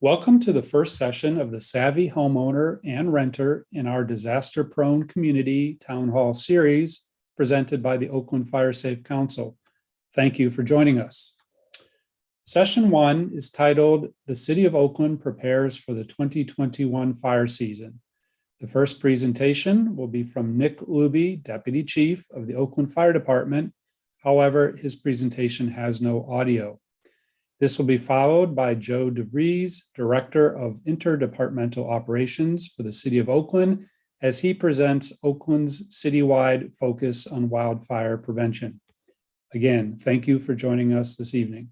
Welcome to the first session of the Savvy Homeowner and Renter in our Disaster-Prone Community Town Hall series presented by the Oakland Firesafe Council. Thank you for joining us. Session 1 is titled, The City of Oakland Prepares for the 2021 Fire Season. The first presentation will be from Nick Luby, Deputy Chief of the Oakland Fire Department. However, his presentation has no audio. This will be followed by Joe DeVries, Director of Interdepartmental Operations for the City of Oakland, as he presents Oakland's citywide focus on wildfire prevention. Again, thank you for joining us this evening.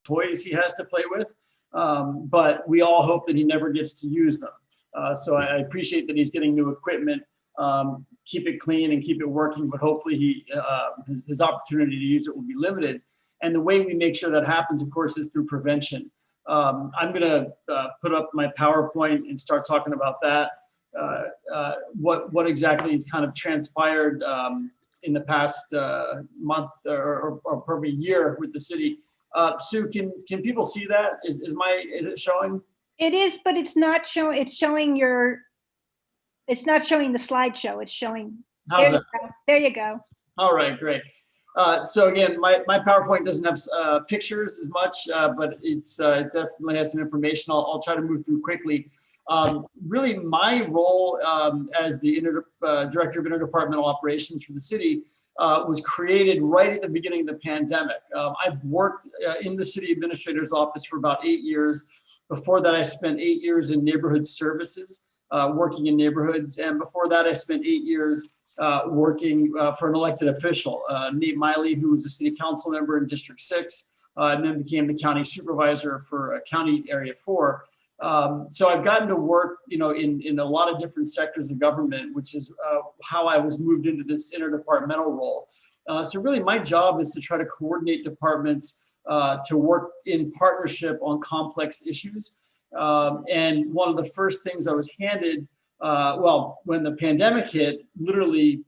toys he has to play with, but we all hope that he never gets to use them. So I appreciate that he's getting new equipment. Keep it clean and keep it working, but hopefully his opportunity to use it will be limited. And the way we make sure that happens, of course, is through prevention. I'm going to put up my PowerPoint and start talking about that. What exactly has kind of transpired in the past month or probably year with the city. Sue, can people see that? Is it showing? It is, but it's not showing. It's showing it's not showing the slideshow. It's showing. How's that? There you go. All right, great. So again, my PowerPoint doesn't have pictures as much, but it definitely has some information. I'll try to move through quickly. Really, my role as the Director of Interdepartmental Operations for the city was created right at the beginning of the pandemic. I've worked in the city administrator's office for about 8 years. Before that, I spent 8 years in neighborhood services, working in neighborhoods. And before that, I spent 8 years working for an elected official, Nate Miley, who was a city council member in District 6, and then became the county supervisor for County Area 4. So I've gotten to work, in a lot of different sectors of government, which is how I was moved into this interdepartmental role. So really my job is to try to coordinate departments to work in partnership on complex issues. And one of the first things I was handed, when the pandemic hit, literally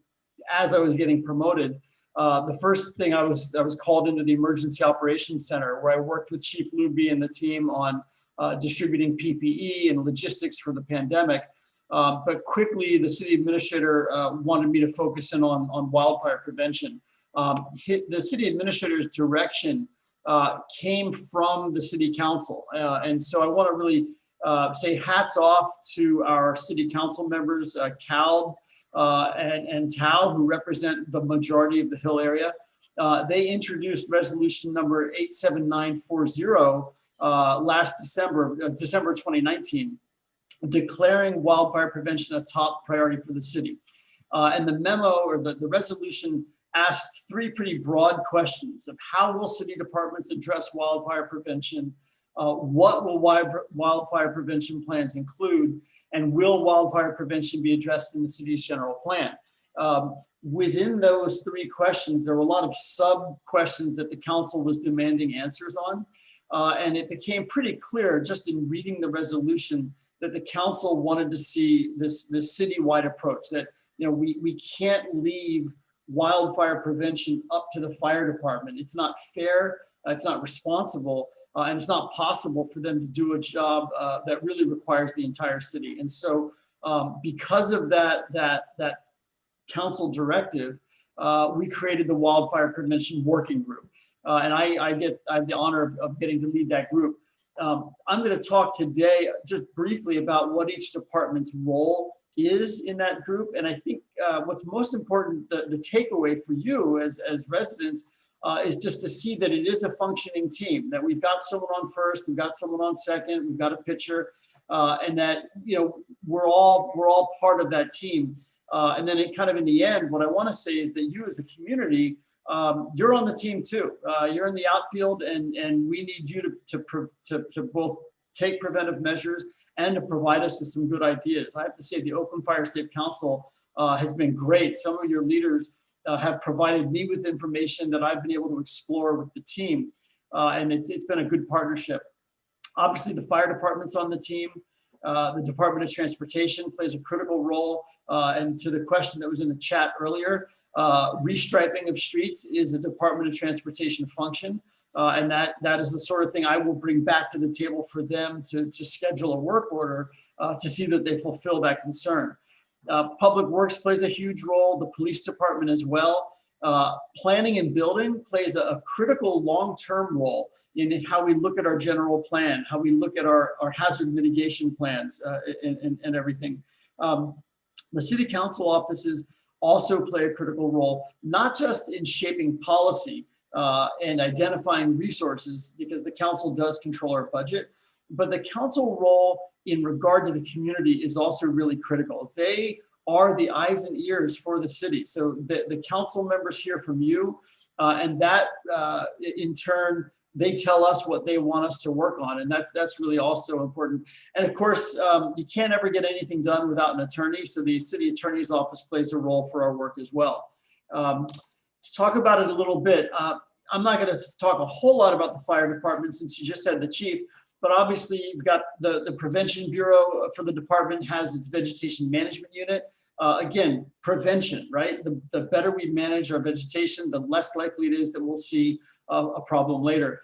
as I was getting promoted, the first thing I was called into the Emergency Operations Center, where I worked with Chief Luby and the team on distributing PPE and logistics for the pandemic. But quickly, the city administrator wanted me to focus in on wildfire prevention. The city administrator's direction came from the city council. And so I want to really say hats off to our city council members, Cal and Tao, who represent the majority of the Hill area. They introduced resolution number 87940 last December 2019, declaring wildfire prevention a top priority for the city. And the memo or the resolution asked three pretty broad questions of how will city departments address wildfire prevention, what will wildfire prevention plans include, and will wildfire prevention be addressed in the city's general plan? Within those three questions, there were a lot of sub-questions that the council was demanding answers on. And it became pretty clear just in reading the resolution that the council wanted to see this citywide approach, that we can't leave wildfire prevention up to the fire department. It's not fair, it's not responsible, and it's not possible for them to do a job that really requires the entire city. And so because of that council directive, we created the Wildfire Prevention Working Group. And I have the honor of getting to lead that group. I'm going to talk today just briefly about what each department's role is in that group. And I think what's most important, the takeaway for you as residents, is just to see that it is a functioning team, that we've got someone on first, we've got someone on second, we've got a pitcher, and that we're all part of that team. And then in the end, what I want to say is that you as the community, you're on the team too. You're in the outfield, and we need you to both take preventive measures and to provide us with some good ideas. I have to say the Oakland Firesafe Council has been great. Some of your leaders have provided me with information that I've been able to explore with the team, and it's been a good partnership. Obviously, the fire department's on the team. The Department of Transportation plays a critical role. And to the question that was in the chat earlier, restriping of streets is a Department of Transportation function. And that is the sort of thing I will bring back to the table for them to schedule a work order to see that they fulfill that concern. Public Works plays a huge role, the police department as well. Planning and building plays a critical long-term role in how we look at our general plan, how we look at our hazard mitigation plans and everything. The city council offices also play a critical role, not just in shaping policy and identifying resources, because the council does control our budget, but the council role in regard to the community is also really critical. They are the eyes and ears for the city. So the council members hear from you, And that in turn, they tell us what they want us to work on. And that's really also important. And of course, you can't ever get anything done without an attorney. So the city attorney's office plays a role for our work as well. To talk about it a little bit, I'm not going to talk a whole lot about the fire department since you just had the chief, but obviously you've got the prevention bureau for the department has its vegetation management unit. Again, prevention, right? The better we manage our vegetation, the less likely it is that we'll see a problem later.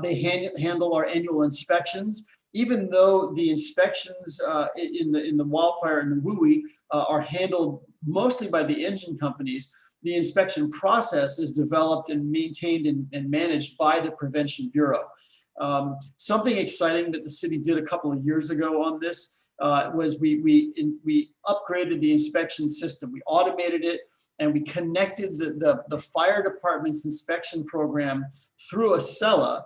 They handle our annual inspections. Even though the inspections in the wildfire and the WUI are handled mostly by the engine companies, the inspection process is developed and maintained and managed by the Prevention Bureau. Something exciting that the city did a couple of years ago on this was we upgraded the inspection system. We automated it and we connected the fire department's inspection program through Acela,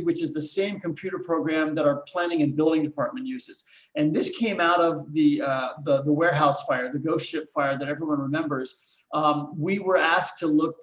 which is the same computer program that our planning and building department uses. And this came out of the warehouse fire, the ghost ship fire that everyone remembers. We were asked to look,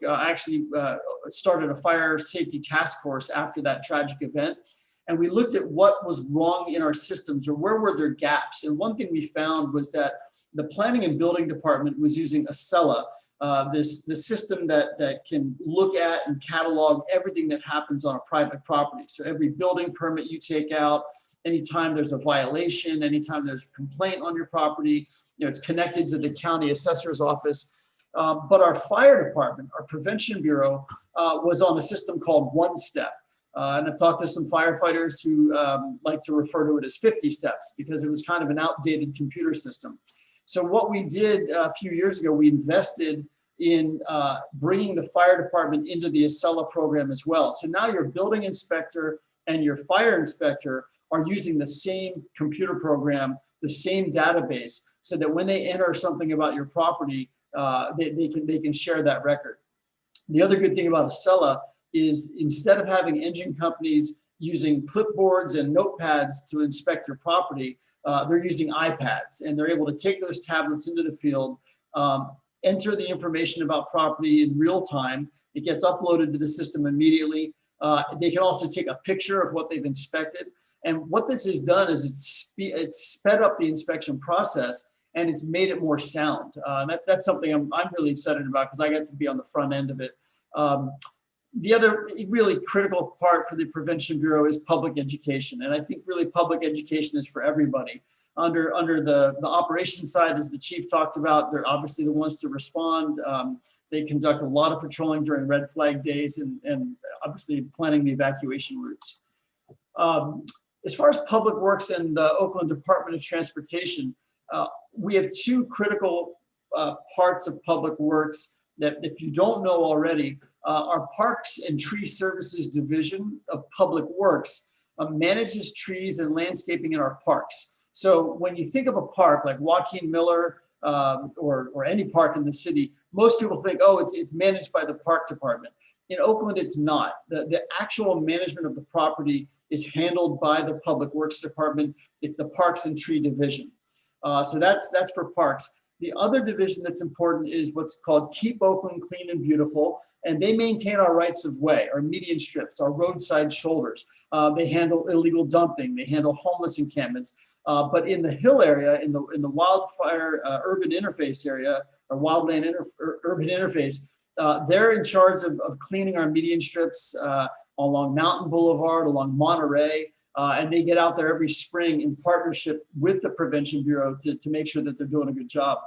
started a fire safety task force after that tragic event. And we looked at what was wrong in our systems or where were there gaps. And one thing we found was that the planning and building department was using Acela, the system that can look at and catalog everything that happens on a private property. So every building permit you take out, anytime there's a violation, anytime there's a complaint on your property, it's connected to the county assessor's office. But our fire department, our prevention bureau, was on a system called One Step. And I've talked to some firefighters who like to refer to it as 50 steps because it was kind of an outdated computer system. So what we did a few years ago, we invested in bringing the fire department into the Acela program as well. So now your building inspector and your fire inspector are using the same computer program, the same database, so that when they enter something about your property, they can share that record. The other good thing about Acela is instead of having engine companies using clipboards and notepads to inspect your property, they're using iPads, and they're able to take those tablets into the field, enter the information about property in real time. It gets uploaded to the system immediately. They can also take a picture of what they've inspected. And what this has done is it's sped up the inspection process and it's made it more sound. That's something I'm really excited about because I get to be on the front end of it. The other really critical part for the Prevention Bureau is public education. And I think really public education is for everybody. Under the operations side, as the chief talked about, they're obviously the ones to respond. They conduct a lot of patrolling during red flag days and obviously planning the evacuation routes. As far as public works and the Oakland Department of Transportation, we have two critical parts of public works that if you don't know already, our Parks and Tree Services Division of Public Works manages trees and landscaping in our parks. So when you think of a park like Joaquin Miller or any park in the city, most people think, oh, it's managed by the park department. In Oakland, it's not. The actual management of the property is handled by the Public Works Department. It's the Parks and Tree Division. So that's for parks. The other division that's important is what's called Keep Oakland Clean and Beautiful, and they maintain our rights of way, our median strips, our roadside shoulders. They handle illegal dumping. They handle homeless encampments. But in the hill area, in the wildfire urban interface area, or wildland urban interface, they're in charge of cleaning our median strips along Mountain Boulevard, along Monterey. And they get out there every spring in partnership with the Prevention Bureau to make sure that they're doing a good job.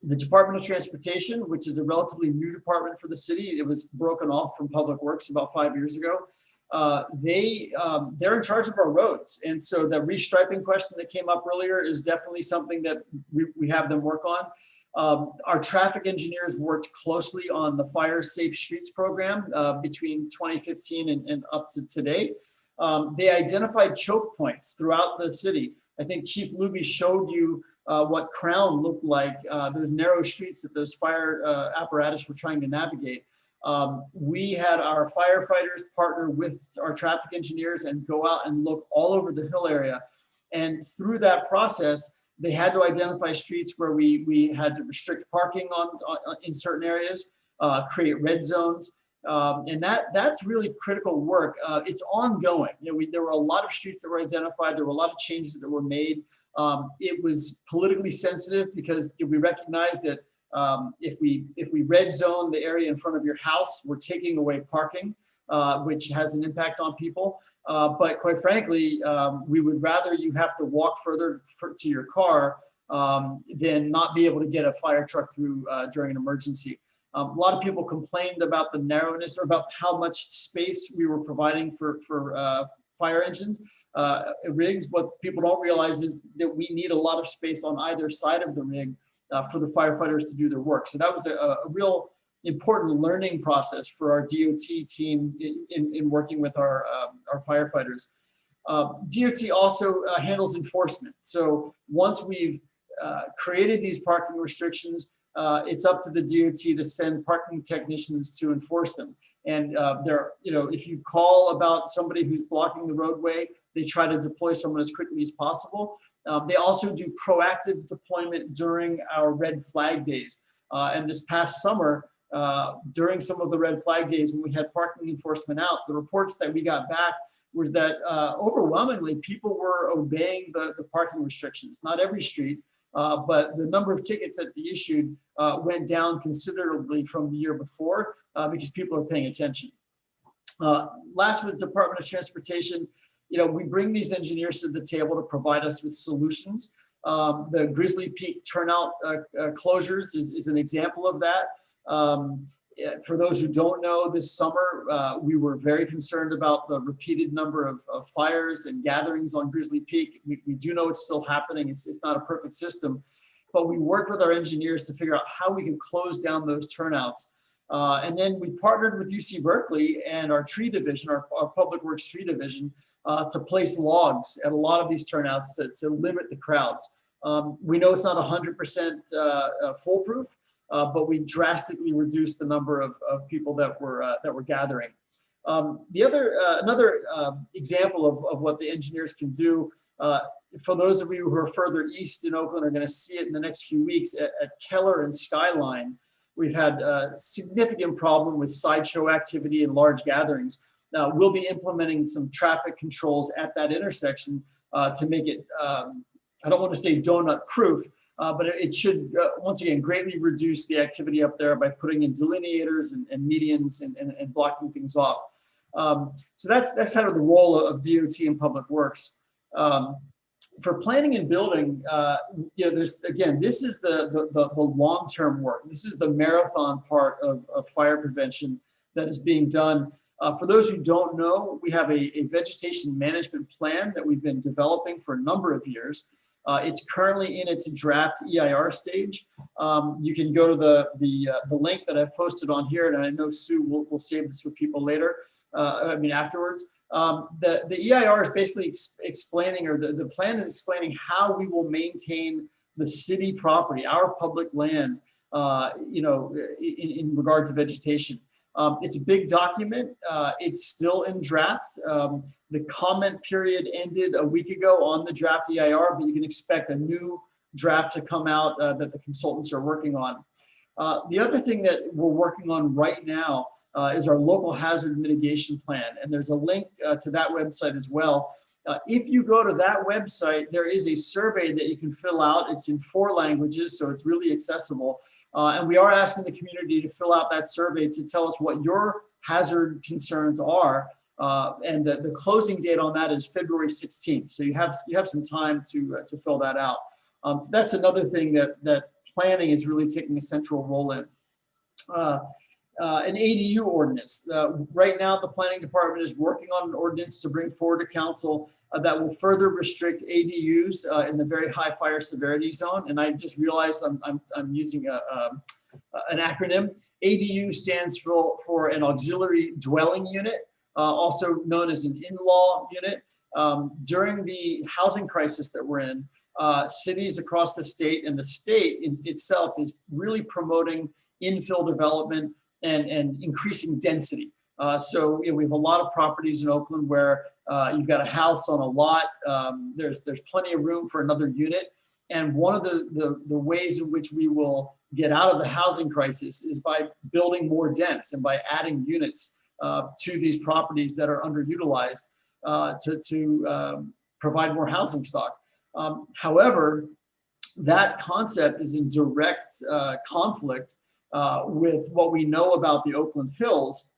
The Department of Transportation, which is a relatively new department for the city, it was broken off from Public Works about 5 years ago. They're in charge of our roads. And so the restriping question that came up earlier is definitely something that we have them work on. Our traffic engineers worked closely on the Fire Safe Streets program between 2015 and up to today. They identified choke points throughout the city. I think Chief Luby showed you what Crown looked like, those narrow streets that those fire apparatus were trying to navigate. We had our firefighters partner with our traffic engineers and go out and look all over the hill area. And through that process, they had to identify streets where we had to restrict parking in certain areas. create red zones. And that's really critical work. It's ongoing. There were a lot of streets that were identified. There were a lot of changes that were made. It was politically sensitive because we recognized that if we red zone the area in front of your house, we're taking away parking, which has an impact on people. But quite frankly, we would rather you have to walk further to your car than not be able to get a fire truck through during an emergency. A lot of people complained about the narrowness or about how much space we were providing for fire engines, rigs. What people don't realize is that we need a lot of space on either side of the rig for the firefighters to do their work. So that was a real important learning process for our DOT team in working with our firefighters. DOT also handles enforcement. So once we've created these parking restrictions, it's up to the DOT to send parking technicians to enforce them. And if you call about somebody who's blocking the roadway, they try to deploy someone as quickly as possible. They also do proactive deployment during our red flag days. And this past summer, during some of the red flag days when we had parking enforcement out, the reports that we got back was that overwhelmingly people were obeying the parking restrictions. Not every street, but the number of tickets that they issued went down considerably from the year before because people are paying attention. Last, with the Department of Transportation, we bring these engineers to the table to provide us with solutions. The Grizzly Peak Turnout closures is an example of that. For those who don't know, this summer, we were very concerned about the repeated number of fires and gatherings on Grizzly Peak. We do know it's still happening. It's not a perfect system, but we worked with our engineers to figure out how we can close down those turnouts. And then we partnered with UC Berkeley and our tree division, our public works tree division, to place logs at a lot of these turnouts to limit the crowds. We know it's not 100% foolproof, but we drastically reduced the number of people that were gathering. Another example of what the engineers can do, for those of you who are further east in Oakland are going to see it in the next few weeks at Keller and Skyline. We've had a significant problem with sideshow activity and large gatherings. Now, we'll be implementing some traffic controls at that intersection to make it, I don't want to say donut proof, but it should, once again, greatly reduce the activity up there by putting in delineators and medians and blocking things off. So that's kind of the role of DOT and Public Works. For planning and building, this is the long-term work. This is the marathon part of fire prevention that is being done. For those who don't know, we have a vegetation management plan that we've been developing for a number of years. It's currently in its draft EIR stage. You can go to the link that I've posted on here, and I know Sue will save this for people later, afterwards. The EIR is basically explaining, or the plan is explaining how we will maintain the city property, our public land, in regard to vegetation. It's a big document. It's still in draft. The comment period ended a week ago on the draft EIR, but you can expect a new draft to come out that the consultants are working on. The other thing that we're working on right now is our local hazard mitigation plan. And there's a link to that website as well. If you go to that website, there is a survey that you can fill out. It's in 4 languages, so it's really accessible. And we are asking the community to fill out that survey to tell us what your hazard concerns are. And the closing date on that is February 16th. So you have some time to fill that out. So that's another thing that planning is really taking a central role in. An ADU ordinance. Right now, the planning department is working on an ordinance to bring forward to council that will further restrict ADUs in the very high fire severity zone. And I just realized I'm using an acronym. ADU stands for an auxiliary dwelling unit, also known as an in-law unit. During the housing crisis that we're in, cities across the state and the state itself is really promoting infill development and increasing density. So we have a lot of properties in Oakland where you've got a house on a lot. There's plenty of room for another unit. And one of the ways in which we will get out of the housing crisis is by building more dense and by adding units to these properties that are underutilized to provide more housing stock. However, that concept is in direct conflict with what we know about the Oakland Hills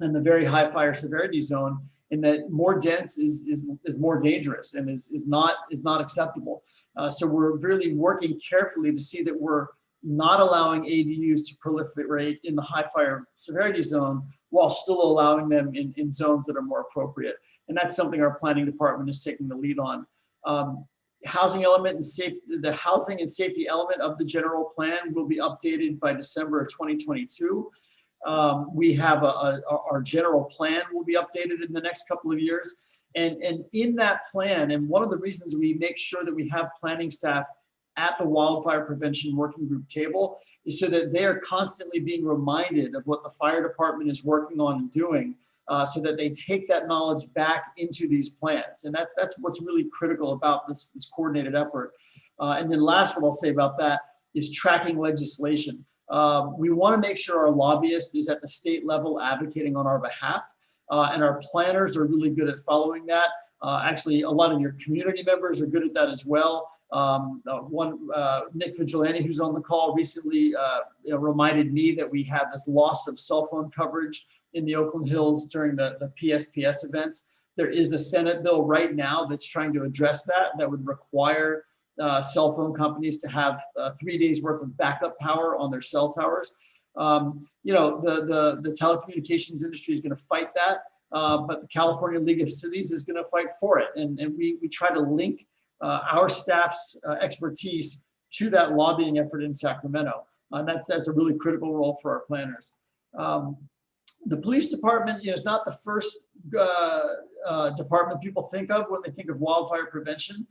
and the very high fire severity zone, in that more dense is more dangerous and is not acceptable. So we're really working carefully to see that we're not allowing ADUs to proliferate in the high fire severity zone while still allowing them in zones that are more appropriate. And that's something our planning department is taking the lead on. Housing element and safety, the housing and safety element of the general plan will be updated by December of 2022. We have our general plan will be updated in the next couple of years. And in that plan, and one of the reasons we make sure that we have planning staff at the Wildfire Prevention Working Group table is so that they are constantly being reminded of what the fire department is working on and doing, so that they take that knowledge back into these plans. And that's what's really critical about this coordinated effort. And then last, what I'll say about that is tracking legislation. We want to make sure our lobbyist is at the state level advocating on our behalf, and our planners are really good at following that. Actually, a lot of your community members are good at that as well. Nick Vigilante, who's on the call, recently reminded me that we had this loss of cell phone coverage in the Oakland Hills during the PSPS events. There is a Senate bill right now that's trying to address that would require cell phone companies to have 3 days worth of backup power on their cell towers. The telecommunications industry is going to fight that, but the California League of Cities is going to fight for it. And we try to link our staff's expertise to that lobbying effort in Sacramento. That's a really critical role for our planners. The police department is not the first department people think of when they think of wildfire prevention.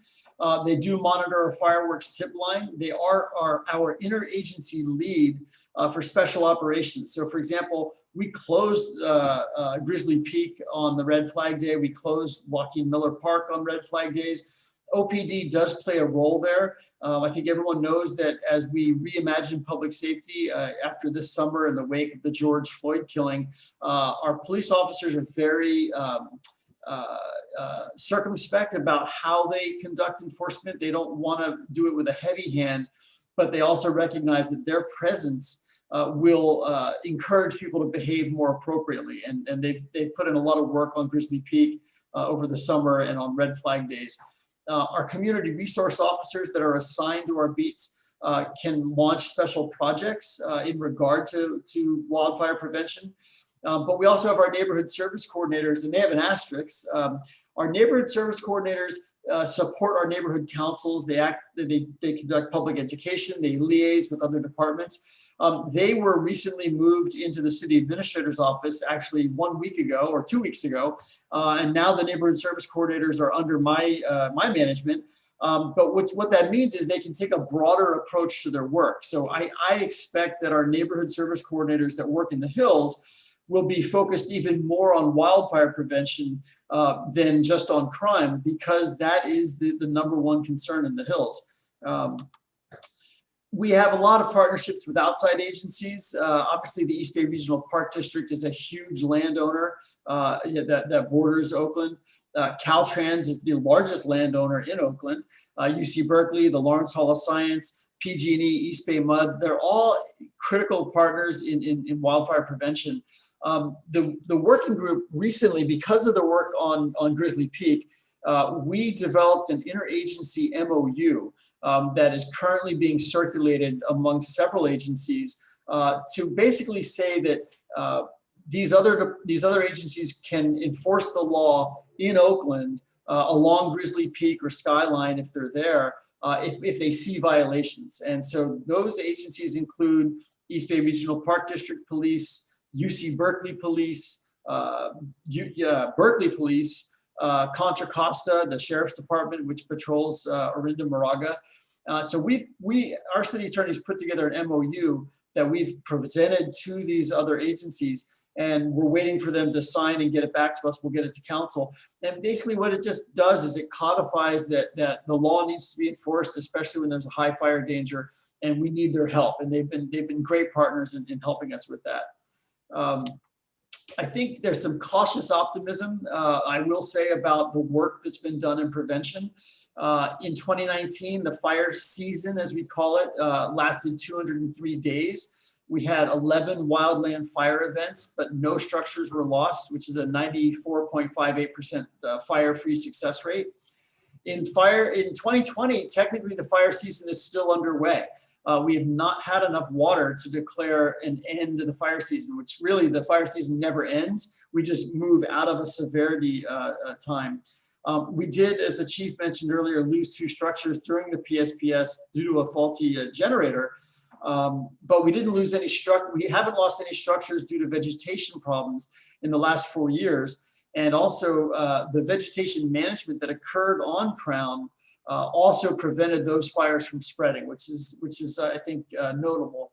They do monitor a fireworks tip line. They are our interagency lead for special operations. So for example, we closed Grizzly Peak on the red flag day. We closed Joaquin Miller Park on red flag days. OPD does play a role there. I think everyone knows that as we reimagine public safety after this summer in the wake of the George Floyd killing, our police officers are very circumspect about how they conduct enforcement. They don't want to do it with a heavy hand, but they also recognize that their presence will encourage people to behave more appropriately. And they've put in a lot of work on Grizzly Peak over the summer and on red flag days. Our community resource officers that are assigned to our beats can launch special projects in regard to wildfire prevention. But we also have our neighborhood service coordinators, and they have an asterisk. Our neighborhood service coordinators support our neighborhood councils. They conduct public education. They liaise with other departments. They were recently moved into the city administrator's office actually 1 week ago or 2 weeks ago. And now the neighborhood service coordinators are under my management. But what that means is they can take a broader approach to their work. So I expect that our neighborhood service coordinators that work in the Hills will be focused even more on wildfire prevention than just on crime, because that is the number one concern in the Hills. We have a lot of partnerships with outside agencies. Obviously, the East Bay Regional Park District is a huge landowner that borders Oakland. Caltrans is the largest landowner in Oakland. UC Berkeley, the Lawrence Hall of Science, PG&E, East Bay Mud, they're all critical partners in wildfire prevention. The working group recently, because of the work on Grizzly Peak, we developed an interagency MOU that is currently being circulated among several agencies to basically say that these other agencies can enforce the law in Oakland along Grizzly Peak or Skyline if they're there, if they see violations. And so those agencies include East Bay Regional Park District Police, UC Berkeley Police, Berkeley Police, Contra Costa, the Sheriff's Department, which patrols Orinda Moraga. So our city attorneys put together an MOU that we've presented to these other agencies. and we're waiting for them to sign and get it back to us. We'll get it to council. And basically what it just does is it codifies that the law needs to be enforced, especially when there's a high fire danger, and we need their help. And they've been great partners in helping us with that. I think there's some cautious optimism, I will say, about the work that's been done in prevention. In 2019, the fire season, as we call it, lasted 203 days. We had 11 wildland fire events, but no structures were lost, which is a 94.58% fire-free success rate. In 2020, technically the fire season is still underway. We have not had enough water to declare an end to the fire season, which really the fire season never ends. We just move out of a severity time. We did, as the chief mentioned earlier, lose 2 structures during the PSPS due to a faulty generator. But we didn't lose any we haven't lost any structures due to vegetation problems in the last 4 years. And also the vegetation management that occurred on Crown also prevented those fires from spreading, which is I think notable.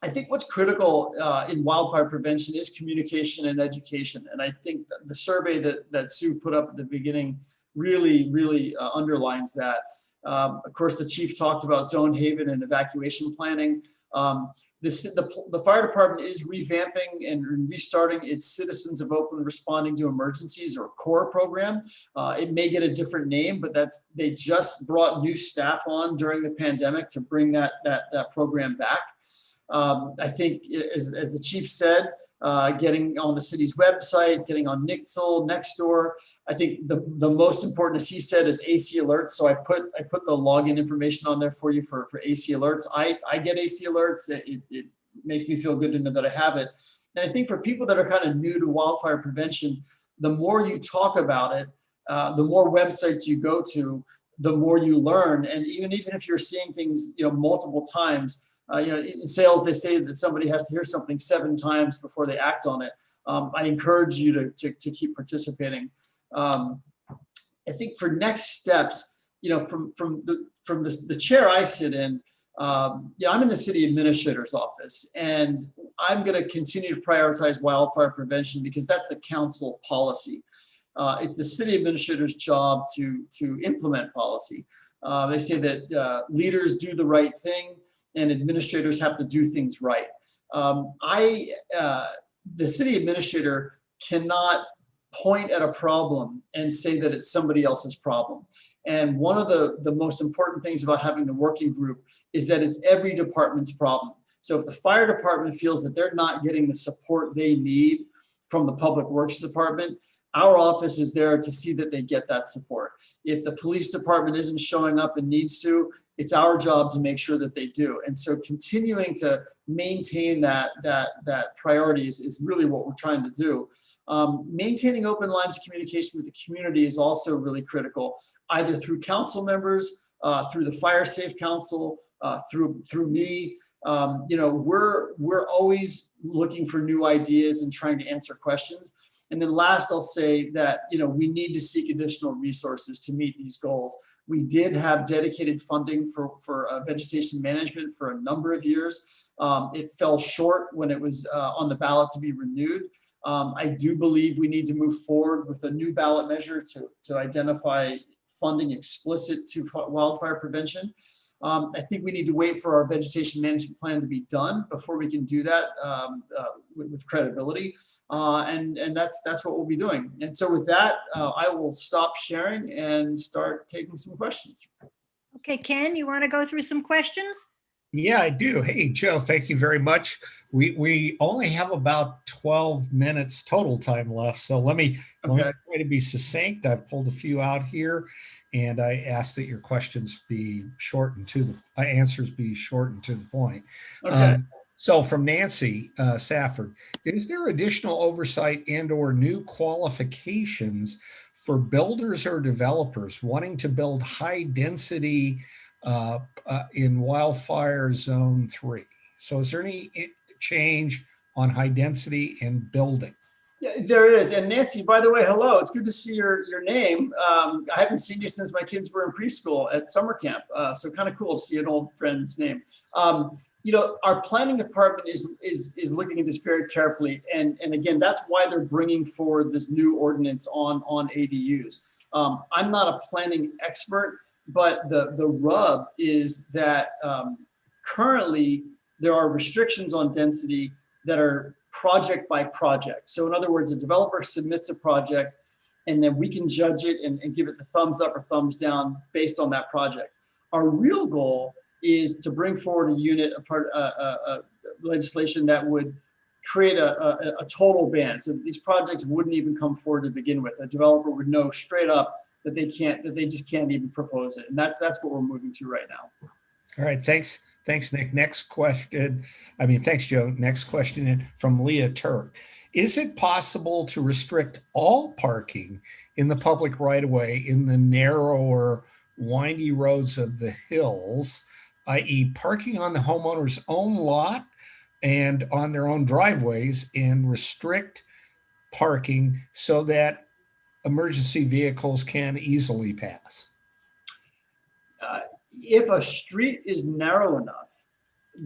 I think what's critical in wildfire prevention is communication and education. And I think that the survey that Sue put up at the beginning really underlines that. Of course, the chief talked about zone haven and evacuation planning. The fire department is revamping and restarting its Citizens of Oakland Responding to Emergencies, or CORE program. It may get a different name, but they just brought new staff on during the pandemic to bring that program back. I think, as the chief said, getting on the city's website, getting on Nixle, Nextdoor. I think the most important, as he said, is AC alerts. So I put the login information on there for you for AC alerts. I get AC alerts. It makes me feel good to know that I have it. And I think for people that are kind of new to wildfire prevention, the more you talk about it, the more websites you go to, the more you learn. And even if you're seeing things, multiple times. In sales, they say that somebody has to hear something 7 times before they act on it. I encourage you to keep participating. I think for next steps, from the chair I sit in, I'm in the city administrator's office, and I'm going to continue to prioritize wildfire prevention because that's the council policy. It's the city administrator's job to implement policy. They say that leaders do the right thing, and administrators have to do things right. The city administrator cannot point at a problem and say that it's somebody else's problem. And one of the most important things about having the working group is that it's every department's problem. So if the fire department feels that they're not getting the support they need from the public works department, our office is there to see that they get that support. If the police department isn't showing up and needs to, it's our job to make sure that they do. And so continuing to maintain that priority is really what we're trying to do. Maintaining open lines of communication with the community is also really critical, either through council members, through the Firesafe Council, through me. We're always looking for new ideas and trying to answer questions. And then last, I'll say that, we need to seek additional resources to meet these goals. We did have dedicated funding for vegetation management for a number of years. It fell short when it was on the ballot to be renewed. I do believe we need to move forward with a new ballot measure to identify funding explicit to wildfire prevention. I think we need to wait for our vegetation management plan to be done before we can do that with credibility. And that's what we'll be doing. And so with that, I will stop sharing and start taking some questions. Okay, Ken, you want to go through some questions? Yeah, I do. Hey, Joe, thank you very much. We only have about 12 minutes total time left. So let me try to be succinct. I've pulled a few out here, and I ask that your questions be short and to the answers be short and to the point. Okay. So from Nancy Safford, is there additional oversight and or new qualifications for builders or developers wanting to build high density in wildfire zone 3? So is there any change on high density in building? Yeah, there is. And Nancy, by the way, hello. It's good to see your name. I haven't seen you since my kids were in preschool at summer camp. So kind of cool to see an old friend's name. Our planning department is looking at this very carefully, and again, that's why they're bringing forward this new ordinance on ADUs. I'm not a planning expert, but the rub is that currently there are restrictions on density that are project by project. So in other words, a developer submits a project, and then we can judge it and give it the thumbs up or thumbs down based on that project. Our real goal is to bring forward a legislation that would create a total ban. So these projects wouldn't even come forward to begin with. A developer would know straight up that they just can't even propose it. And that's what we're moving to right now. All right, thanks, Nick. Next question. Thanks, Joe. Next question from Leah Turk. Is it possible to restrict all parking in the public right-of-way in the narrower, windy roads of the hills, i.e. parking on the homeowner's own lot and on their own driveways, and restrict parking so that emergency vehicles can easily pass? If a street is narrow enough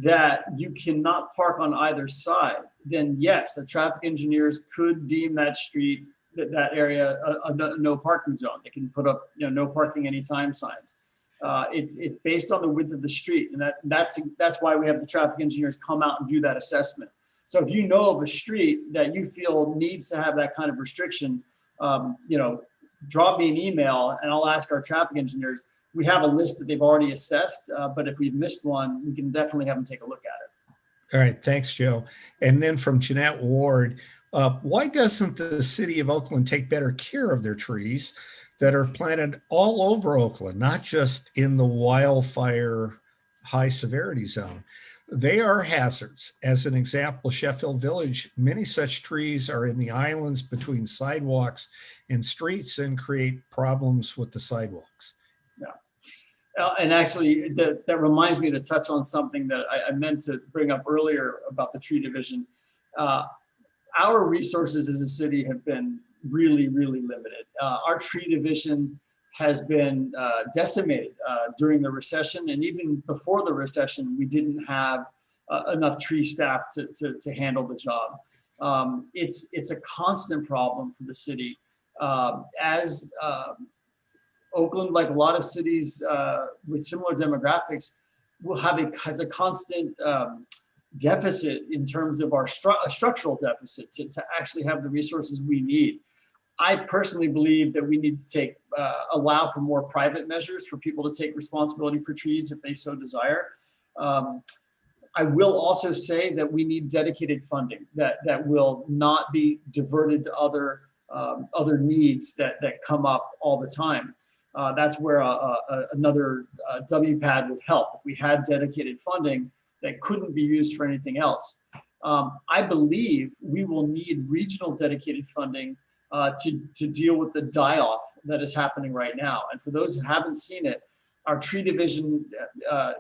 that you cannot park on either side, then yes, the traffic engineers could deem that street, that area, a no parking zone. They can put up, no parking anytime signs. It's based on the width of the street, and that's why we have the traffic engineers come out and do that assessment. So if you know of a street that you feel needs to have that kind of restriction, drop me an email and I'll ask our traffic engineers. We have a list that they've already assessed, but if we've missed one, we can definitely have them take a look at it. All right, thanks, Joe. And then from Jeanette Ward, why doesn't the City of Oakland take better care of their trees that are planted all over Oakland, not just in the wildfire high severity zone? They are hazards. As an example, Sheffield Village, many such trees are in the islands between sidewalks and streets and create problems with the sidewalks. And actually, that reminds me to touch on something that I meant to bring up earlier about the tree division. Our resources as a city have been really, really limited. Our tree division has been decimated during the recession, and even before the recession, we didn't have enough tree staff to handle the job. It's a constant problem for the city. As Oakland, like a lot of cities with similar demographics, has a constant deficit in terms of our structural deficit to actually have the resources we need. I personally believe that we need to allow for more private measures for people to take responsibility for trees if they so desire. I will also say that we need dedicated funding that will not be diverted to other needs that come up all the time. That's where another WPAD would help. If we had dedicated funding that couldn't be used for anything else. I believe we will need regional dedicated funding to deal with the die-off that is happening right now. And for those who haven't seen it, our tree division,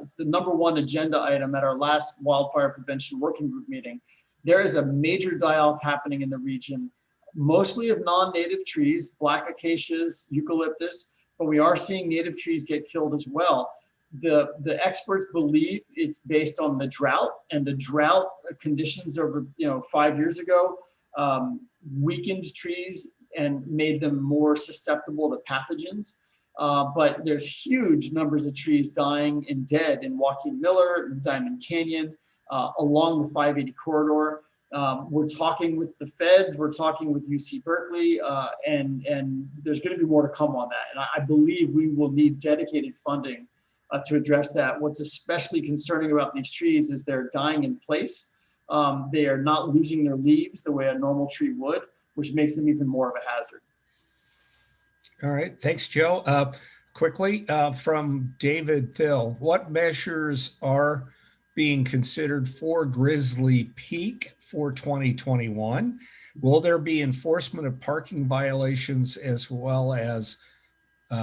it's the #1 agenda item at our last Wildfire Prevention Working Group meeting. There is a major die-off happening in the region, mostly of non-native trees, black acacias, eucalyptus, but we are seeing native trees get killed as well. The experts believe it's based on the drought, and the drought conditions over 5 years ago weakened trees and made them more susceptible to pathogens. But there's huge numbers of trees dying and dead in Joaquin Miller, Diamond Canyon, along the 580 corridor. We're talking with the feds, we're talking with UC Berkeley, and there's going to be more to come on that. And I believe we will need dedicated funding to address that. What's especially concerning about these trees is they're dying in place. They are not losing their leaves the way a normal tree would, which makes them even more of a hazard. All right, thanks, Joe. Quickly, from David Thill, what measures are being considered for Grizzly Peak for 2021? Will there be enforcement of parking violations as well as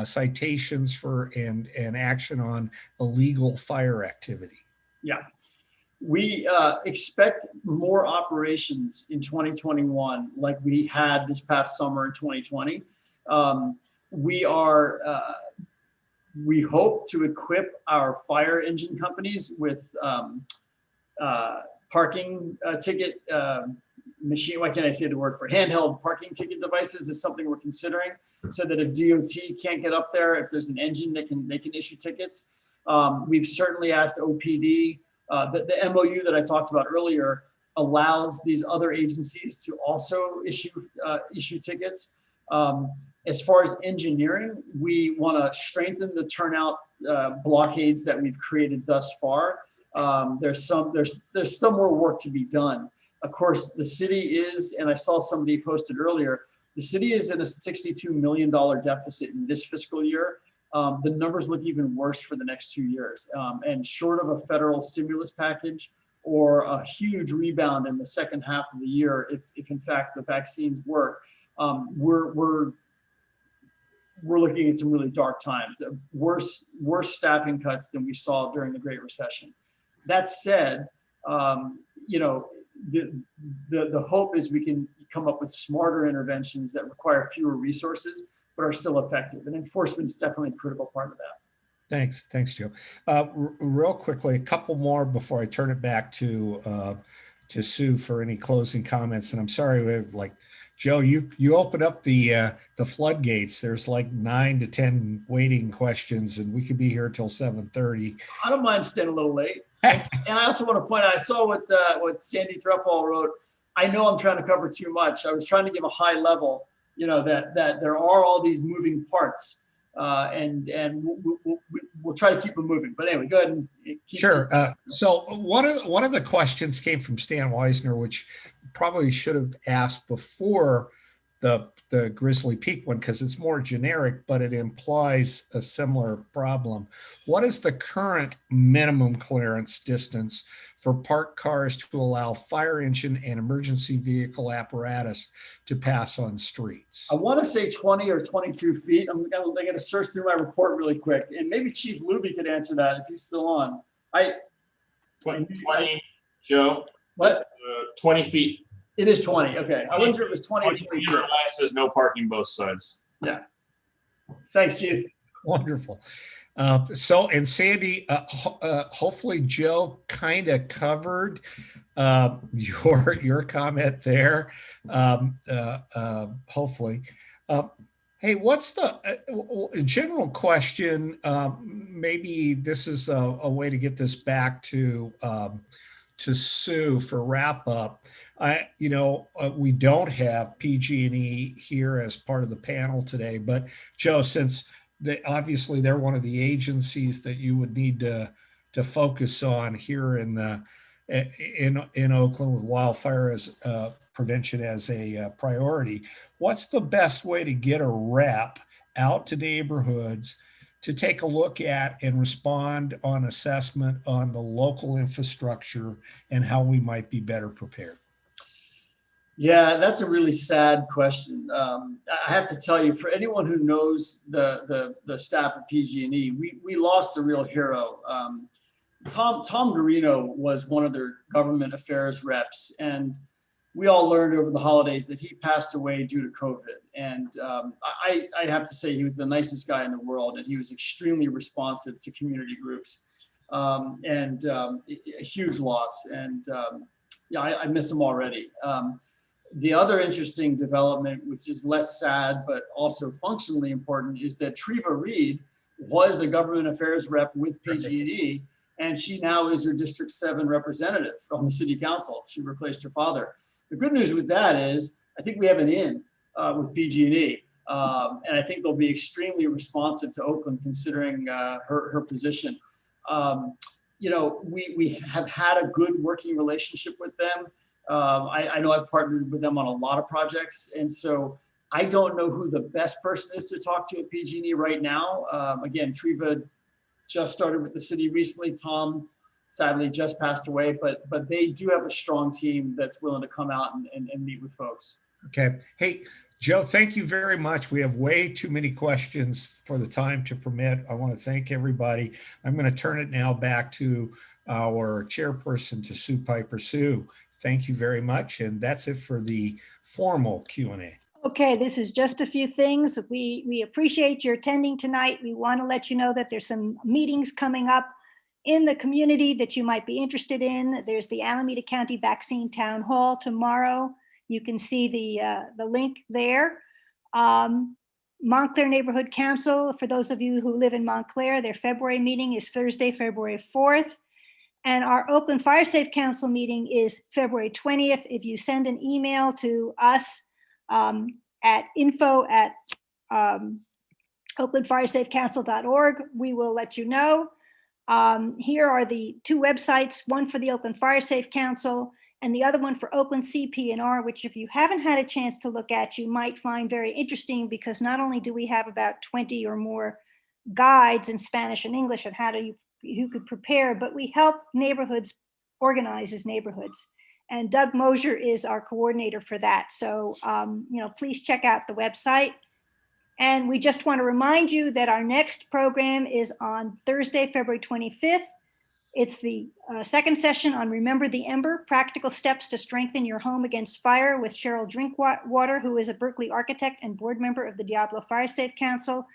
citations for and action on illegal fire activity? Yeah, we expect more operations in 2021 like we had this past summer in 2020. We hope to equip our fire engine companies with parking ticket machine, why can't I say the word for handheld parking ticket devices is something we're considering, so that a DOT can't get up there. If there's an engine, they can issue tickets. We've certainly asked OPD. The MOU that I talked about earlier allows these other agencies to also issue tickets. As far as engineering, we want to strengthen the turnout blockades that we've created thus far. There's some more work to be done. Of course, the city is, and I saw somebody posted earlier, the city is in a $62 million deficit in this fiscal year. The numbers look even worse for the next 2 years. And short of a federal stimulus package or a huge rebound in the second half of the year, if in fact the vaccines work, we're looking at some really dark times, worse staffing cuts than we saw during the Great Recession. That said, you know, the hope is we can come up with smarter interventions that require fewer resources, but are still effective. And enforcement is definitely a critical part of that. Thanks, Joe. Real quickly, a couple more before I turn it back to Sue for any closing comments. And I'm sorry, we have like, Joe, you open up the floodgates. There's like 9 to 10 waiting questions, and we could be here till 7:30. I don't mind staying a little late. And I also want to point out, I saw what Sandy Threpall wrote. I know I'm trying to cover too much. I was trying to give a high level, you know, that there are all these moving parts, and we'll try to keep them moving. But anyway, go ahead and keep. Sure. So one of the questions came from Stan Weisner, which probably should have asked before the Grizzly Peak one, because it's more generic, but it implies a similar problem. What is the current minimum clearance distance for parked cars to allow fire engine and emergency vehicle apparatus to pass on streets? I want to say 20 or 22 feet. I'm going to search through my report really quick, and maybe Chief Luby could answer that if he's still on. 20, Joe. What? 20 feet. It is 20. Okay. I wonder if it was 20 or 22. Or less, there's no parking both sides. Yeah. Thanks, Chief. Wonderful. And Sandy, hopefully Joe kind of covered your comment there. Hopefully. Hey, what's the general question? Maybe this is a way to get this back to Sue for wrap up. We don't have PG&E here as part of the panel today, but Joe, since obviously they're one of the agencies that you would need to focus on here in Oakland with wildfire prevention as a priority, what's the best way to get a rep out to neighborhoods to take a look at and respond on assessment on the local infrastructure and how we might be better prepared? Yeah, that's a really sad question. I have to tell you, for anyone who knows the staff at PG&E, we lost a real hero. Tom Garino was one of their government affairs reps, and we all learned over the holidays that he passed away due to COVID. And I have to say he was the nicest guy in the world, and he was extremely responsive to community groups, and a huge loss. And I miss him already. The other interesting development, which is less sad but also functionally important, is that Treva Reed was a government affairs rep with PG&E, and she now is your District 7 representative on the city council. She replaced her father. The good news with that is I think we have an in with PG&E, and I think they'll be extremely responsive to Oakland considering her position. We have had a good working relationship with them. I know I've partnered with them on a lot of projects, and so I don't know who the best person is to talk to at PG&E right now. Again, Treva just started with the city recently. Tom sadly just passed away, but they do have a strong team that's willing to come out and meet with folks. Okay. Hey, Joe, thank you very much. We have way too many questions for the time to permit. I want to thank everybody. I'm going to turn it now back to our chairperson, to Sue Piper. Sue, thank you very much. And that's it for the formal Q&A. Okay, this is just a few things. We appreciate your attending tonight. We want to let you know that there's some meetings coming up in the community that you might be interested in, there's the Alameda County Vaccine Town Hall tomorrow. You can see the link there. Montclair Neighborhood Council, for those of you who live in Montclair, their February meeting is Thursday, February 4th. And our Oakland Firesafe Council meeting is February 20th. If you send an email to us at info@oaklandfiresafecouncil.org, we will let you know. Here are the two websites, one for the Oakland Firesafe Council and the other one for Oakland CP&R, which if you haven't had a chance to look at, you might find very interesting, because not only do we have about 20 or more guides in Spanish and English on how you could prepare, but we help neighborhoods organize as neighborhoods. And Doug Mosier is our coordinator for that. So, please check out the website. And we just want to remind you that our next program is on Thursday, February 25th. It's the second session on Remember the Ember, Practical Steps to Strengthen Your Home Against Fire, with Cheryl Drinkwater, who is a Berkeley architect and board member of the Diablo Firesafe Council.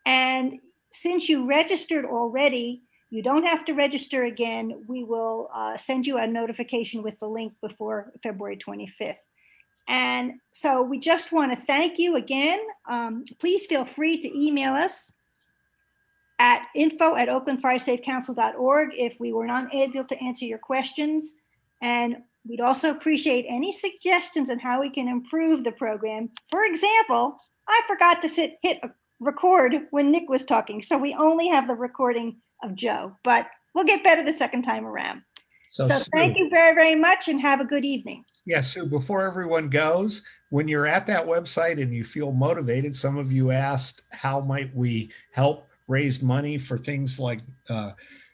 And since you registered already, you don't have to register again. We will send you a notification with the link before February 25th. And so we just want to thank you again. Please feel free to email us at info@oaklandfiresafecouncil.org if we were not able to answer your questions. And we'd also appreciate any suggestions on how we can improve the program. For example, I forgot to hit record when Nick was talking, so we only have the recording of Joe, but we'll get better the second time around. So thank you very, very much, and have a good evening. Yes, Sue, before everyone goes, when you're at that website and you feel motivated, some of you asked, how might we help raise money for things like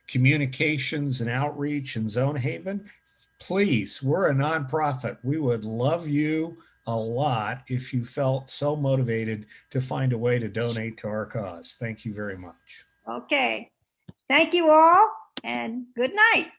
communications and outreach and Zone Haven? Please, we're a nonprofit. We would love you a lot if you felt so motivated to find a way to donate to our cause. Thank you very much. Okay. Thank you all, and good night.